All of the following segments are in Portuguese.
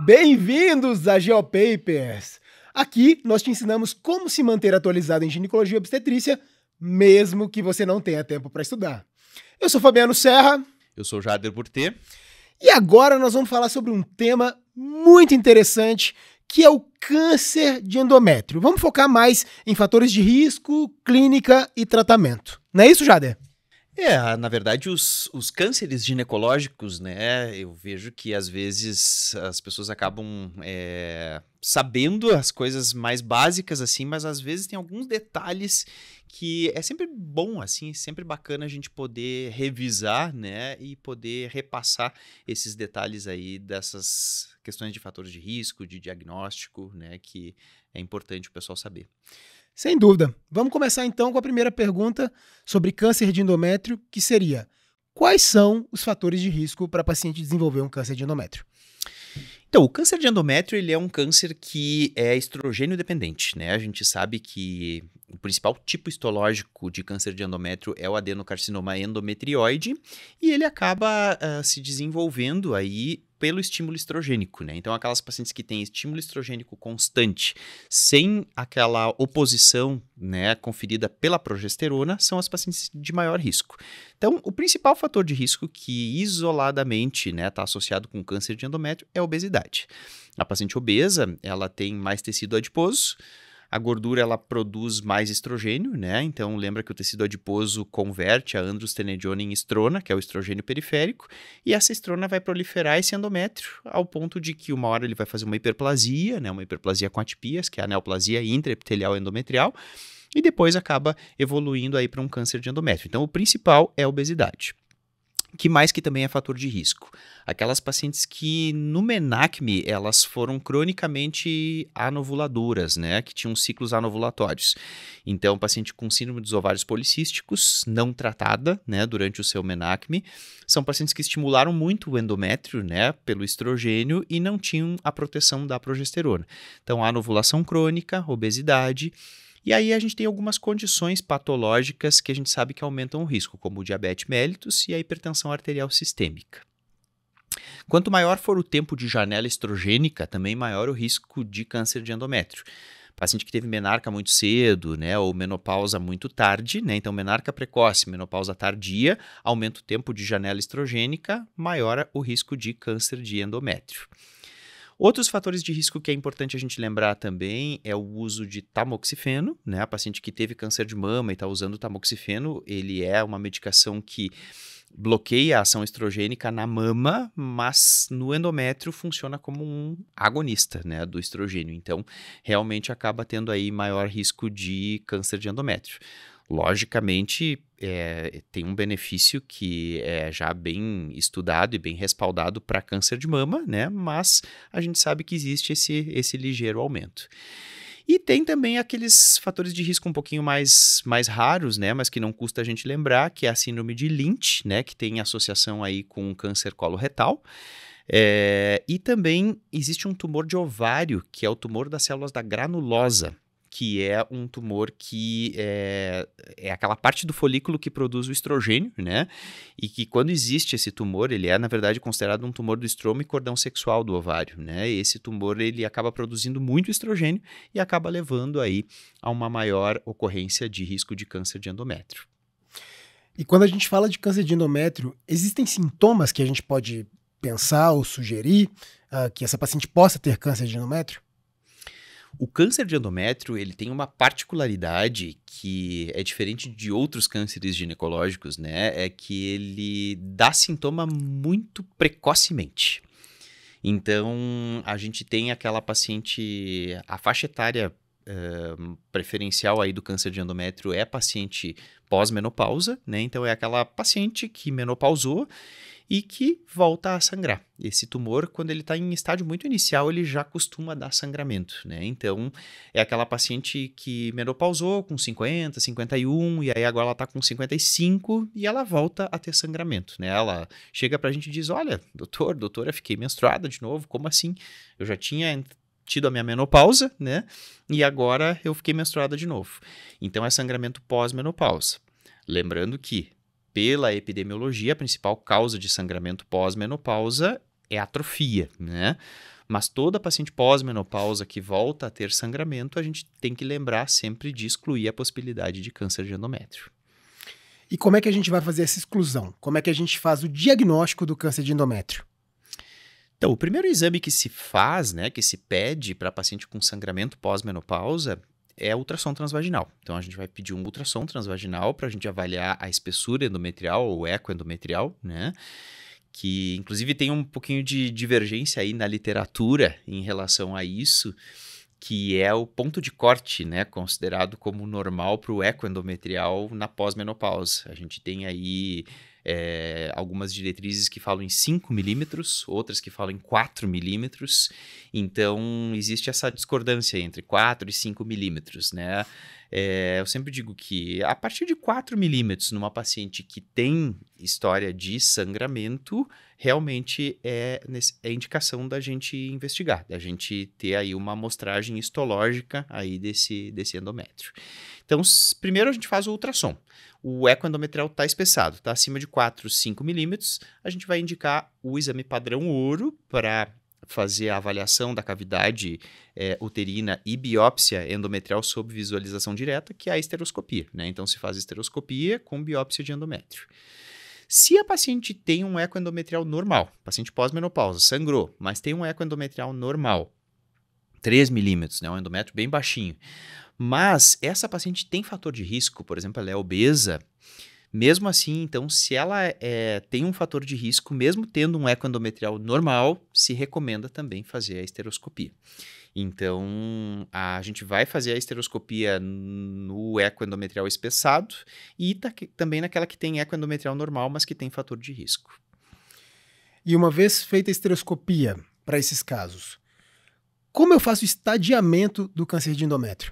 Bem-vindos a GeoPapers! Aqui nós te ensinamos como se manter atualizado em ginecologia e obstetrícia, mesmo que você não tenha tempo para estudar. Eu sou Fabiano Serra. Eu sou Jader Burtê. E agora nós vamos falar sobre um tema muito interessante, que é o câncer de endométrio. Vamos focar mais em fatores de risco, clínica e tratamento. Não é isso, Jader? Na verdade, os cânceres ginecológicos, né, eu vejo que às vezes as pessoas acabam sabendo as coisas mais básicas, assim, mas às vezes tem alguns detalhes que é sempre bom, assim, sempre bacana a gente poder revisar, né, e poder repassar esses detalhes aí dessas questões de fatores de risco, de diagnóstico, né, que é importante o pessoal saber. Sem dúvida. Vamos começar então com a primeira pergunta sobre câncer de endométrio, que seria: quais são os fatores de risco para paciente desenvolver um câncer de endométrio? Então, o câncer de endométrio, ele é um câncer que é estrogênio dependente, né? A gente sabe que o principal tipo histológico de câncer de endométrio é o adenocarcinoma endometrioide e ele acaba se desenvolvendo aí pelo estímulo estrogênico, né? Então, aquelas pacientes que têm estímulo estrogênico constante, sem aquela oposição, né, conferida pela progesterona, são as pacientes de maior risco. Então, o principal fator de risco que isoladamente, né, está associado com câncer de endométrio é a obesidade. A paciente obesa, ela tem mais tecido adiposo. A gordura, ela produz mais estrogênio, né? Então, lembra que o tecido adiposo converte a androstenediona em estrona, que é o estrogênio periférico, e essa estrona vai proliferar esse endométrio, ao ponto de que uma hora ele vai fazer uma hiperplasia, né? Uma hiperplasia com atipias, que é a neoplasia intraepitelial endometrial, e depois acaba evoluindo aí para um câncer de endométrio. Então, o principal é a obesidade. Que mais que também é fator de risco? Aquelas pacientes que no menacme elas foram cronicamente anovuladoras, né? Que tinham ciclos anovulatórios. Então, paciente com síndrome dos ovários policísticos, não tratada, né, durante o seu menacme, são pacientes que estimularam muito o endométrio, né, pelo estrogênio e não tinham a proteção da progesterona. Então, anovulação crônica, obesidade. E aí a gente tem algumas condições patológicas que a gente sabe que aumentam o risco, como o diabetes mellitus e a hipertensão arterial sistêmica. Quanto maior for o tempo de janela estrogênica, também maior o risco de câncer de endométrio. Paciente que teve menarca muito cedo, né, ou menopausa muito tarde, né, então menarca precoce, menopausa tardia, aumenta o tempo de janela estrogênica, maiora o risco de câncer de endométrio. Outros fatores de risco que é importante a gente lembrar também é o uso de tamoxifeno, né? A paciente que teve câncer de mama e está usando tamoxifeno, ele é uma medicação que bloqueia a ação estrogênica na mama, mas no endométrio funciona como um agonista, né, do estrogênio. Então, realmente acaba tendo aí maior risco de câncer de endométrio. Logicamente, tem um benefício que é já bem estudado e bem respaldado para câncer de mama, né? Mas a gente sabe que existe esse ligeiro aumento. E tem também aqueles fatores de risco um pouquinho mais raros, né? Mas que não custa a gente lembrar, que é a síndrome de Lynch, né? Que tem associação aí com câncer coloretal. E também existe um tumor de ovário, que é o tumor das células da granulosa, que é um tumor que é aquela parte do folículo que produz o estrogênio, né? E que quando existe esse tumor, ele é, na verdade, considerado um tumor do estroma e cordão sexual do ovário, né? E esse tumor, ele acaba produzindo muito estrogênio e acaba levando aí a uma maior ocorrência de risco de câncer de endométrio. E quando a gente fala de câncer de endométrio, existem sintomas que a gente pode pensar ou sugerir que essa paciente possa ter câncer de endométrio? O câncer de endométrio, ele tem uma particularidade que é diferente de outros cânceres ginecológicos, né? É que ele dá sintoma muito precocemente. Então, a gente tem aquela paciente, a faixa etária preferencial aí do câncer de endométrio é paciente pós-menopausa, né? Então, é aquela paciente que menopausou e que volta a sangrar. Esse tumor, quando ele está em estágio muito inicial, ele já costuma dar sangramento, né? Então, é aquela paciente que menopausou com 50, 51, e aí agora ela está com 55 e ela volta a ter sangramento, né? Ela chega pra gente e diz, olha, doutora, fiquei menstruada de novo, como assim? Eu já tinha tido a minha menopausa, né? E agora eu fiquei menstruada de novo. Então, é sangramento pós-menopausa. Lembrando que pela epidemiologia, a principal causa de sangramento pós-menopausa é atrofia, né? Mas toda paciente pós-menopausa que volta a ter sangramento, a gente tem que lembrar sempre de excluir a possibilidade de câncer de endométrio. E como é que a gente vai fazer essa exclusão? Como é que a gente faz o diagnóstico do câncer de endométrio? Então, o primeiro exame que se faz, né, que se pede para paciente com sangramento pós-menopausa é a ultrassom transvaginal. Então, a gente vai pedir um ultrassom transvaginal para a gente avaliar a espessura endometrial ou ecoendometrial, né? Que inclusive tem um pouquinho de divergência aí na literatura em relação a isso, que é o ponto de corte, né, considerado como normal para o ecoendometrial na pós-menopausa. A gente tem aí algumas diretrizes que falam em 5 milímetros, outras que falam em 4 milímetros, então existe essa discordância entre 4 e 5 milímetros, né? Eu sempre digo que a partir de 4 milímetros numa paciente que tem história de sangramento, realmente é indicação da gente investigar, da gente ter aí uma amostragem histológica aí desse endométrio. Então, primeiro a gente faz o ultrassom. O ecoendometrial está espessado, está acima de 4, 5 milímetros, a gente vai indicar o exame padrão ouro para fazer a avaliação da cavidade uterina e biópsia endometrial sob visualização direta, que é a esteroscopia, né? Então, se faz esteroscopia com biópsia de endométrio. Se a paciente tem um ecoendometrial normal, paciente pós-menopausa, sangrou, mas tem um ecoendometrial normal, 3 milímetros, né? Um endométrio bem baixinho, mas essa paciente tem fator de risco, por exemplo, ela é obesa, mesmo assim, então, se ela tem um fator de risco, mesmo tendo um ecoendometrial normal, se recomenda também fazer a esteroscopia. Então, a gente vai fazer a esteroscopia no ecoendometrial espessado e também naquela que tem ecoendometrial normal, mas que tem fator de risco. E uma vez feita a esteroscopia para esses casos, como eu faço o estadiamento do câncer de endométrio?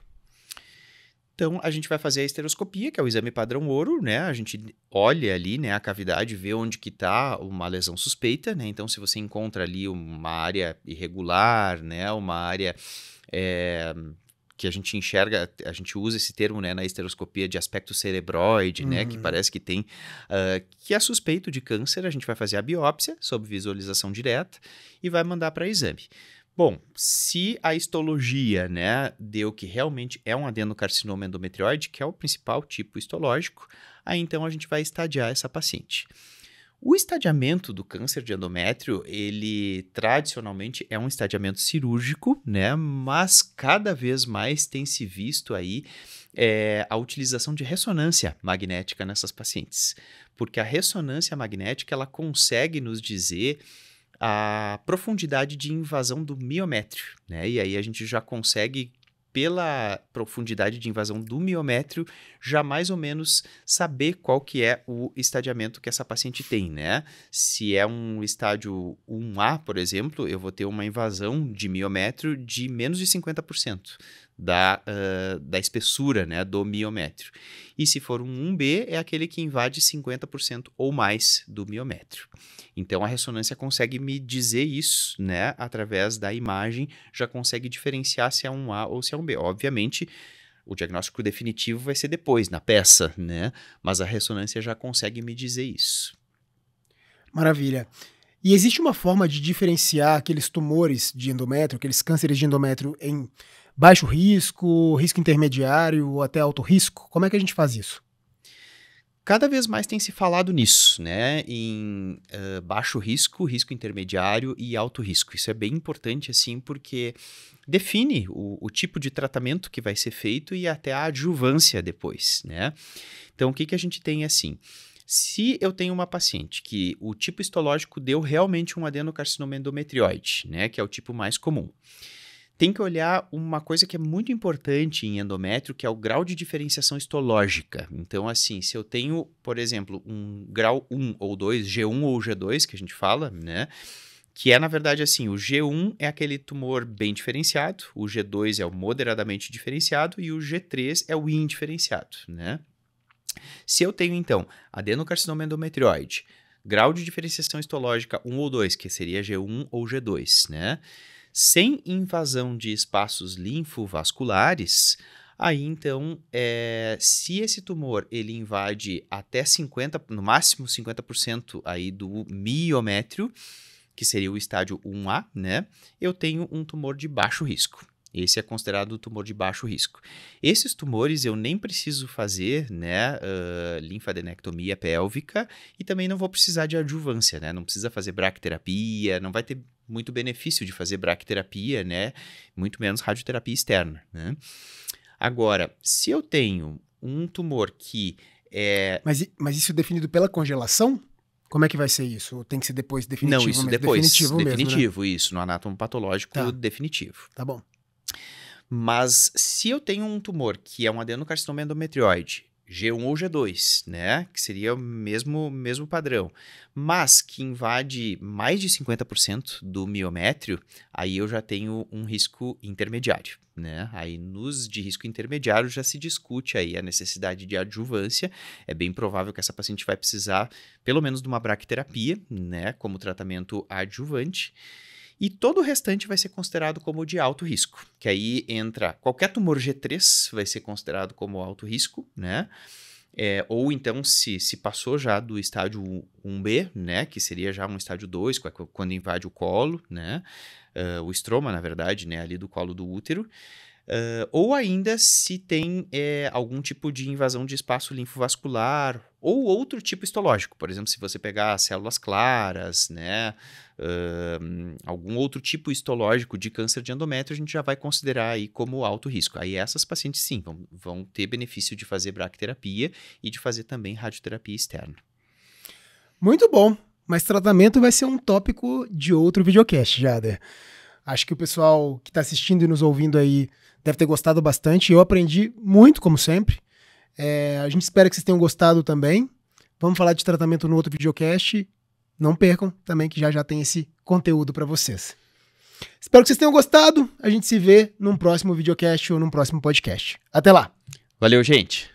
Então, a gente vai fazer a esteroscopia, que é o exame padrão ouro, né? A gente olha ali, né, a cavidade, vê onde que está uma lesão suspeita, né? Então, se você encontra ali uma área irregular, né, uma área que a gente enxerga, a gente usa esse termo, né, na esteroscopia de aspecto cerebroide, né, que parece que tem, que é suspeito de câncer, a gente vai fazer a biópsia sob visualização direta e vai mandar para exame. Bom, se a histologia, né, deu que realmente é um adenocarcinoma endometrioide, que é o principal tipo histológico, aí então a gente vai estadiar essa paciente. O estadiamento do câncer de endométrio, ele tradicionalmente é um estadiamento cirúrgico, né, mas cada vez mais tem se visto aí a utilização de ressonância magnética nessas pacientes, porque a ressonância magnética ela consegue nos dizer a profundidade de invasão do miométrio, né? E aí a gente já consegue, pela profundidade de invasão do miométrio, já mais ou menos saber qual que é o estadiamento que essa paciente tem, né? Se é um estádio 1A, por exemplo, eu vou ter uma invasão de miométrio de menos de 50% da espessura, né, do miométrio. E se for um 1B, é aquele que invade 50% ou mais do miométrio. Então, a ressonância consegue me dizer isso, né, através da imagem, já consegue diferenciar se é um A ou se é um B. Obviamente, o diagnóstico definitivo vai ser depois, na peça, né, mas a ressonância já consegue me dizer isso. Maravilha. E existe uma forma de diferenciar aqueles tumores de endométrio, aqueles cânceres de endométrio em baixo risco, risco intermediário ou até alto risco? Como é que a gente faz isso? Cada vez mais tem se falado nisso, né, em baixo risco, risco intermediário e alto risco. Isso é bem importante, assim, porque define o tipo de tratamento que vai ser feito e até a adjuvância depois, né? Então, o que a gente tem assim? Se eu tenho uma paciente que o tipo histológico deu realmente um adenocarcinoma endometrioide, né, que é o tipo mais comum, tem que olhar uma coisa que é muito importante em endométrio, que é o grau de diferenciação histológica. Então, assim, se eu tenho, por exemplo, um grau 1 ou 2, G1 ou G2, que a gente fala, né? Que é, na verdade, assim, o G1 é aquele tumor bem diferenciado, o G2 é o moderadamente diferenciado e o G3 é o indiferenciado, né? Se eu tenho, então, adenocarcinoma endometrioide, grau de diferenciação histológica 1 ou 2, que seria G1 ou G2, né? Sem invasão de espaços linfovasculares, aí então, se esse tumor ele invade até 50%, no máximo 50% aí do miométrio, que seria o estádio 1A, né? Eu tenho um tumor de baixo risco. Esse é considerado tumor de baixo risco. Esses tumores eu nem preciso fazer, né, linfadenectomia pélvica e também não vou precisar de adjuvância, né? Não precisa fazer braquiterapia, não vai ter muito benefício de fazer braquiterapia, né? Muito menos radioterapia externa, né? Agora, se eu tenho um tumor que é... Mas isso é definido pela congelação? Como é que vai ser isso? Ou tem que ser depois definitivo? Não, isso mesmo? depois. Definitivo Mesmo, né? Isso, no anátomo patológico definitivo. Tá bom. Mas se eu tenho um tumor que é um adenocarcinoma endometrioide, G1 ou G2, né, que seria o mesmo padrão, mas que invade mais de 50% do miométrio, aí eu já tenho um risco intermediário, né? Aí nos de risco intermediário já se discute aí a necessidade de adjuvância. É bem provável que essa paciente vai precisar pelo menos de uma braquiterapia, né, como tratamento adjuvante. E todo o restante vai ser considerado como de alto risco, que aí entra qualquer tumor G3 vai ser considerado como alto risco, né? Ou então se passou já do estádio 1B, né? Que seria já um estádio 2, quando invade o colo, né? O estroma, na verdade, né? Ali do colo do útero. Ou ainda se tem algum tipo de invasão de espaço linfovascular ou outro tipo histológico, por exemplo, se você pegar células claras, né, algum outro tipo histológico de câncer de endométrio, a gente já vai considerar aí como alto risco. Aí essas pacientes sim vão ter benefício de fazer braquiterapia e de fazer também radioterapia externa. Muito bom, mas tratamento vai ser um tópico de outro videocast, Jader. Acho que o pessoal que está assistindo e nos ouvindo aí deve ter gostado bastante. Eu aprendi muito, como sempre. A gente espera que vocês tenham gostado também. Vamos falar de tratamento no outro videocast. Não percam também que já tem esse conteúdo para vocês. Espero que vocês tenham gostado. A gente se vê num próximo videocast ou num próximo podcast. Até lá! Valeu, gente!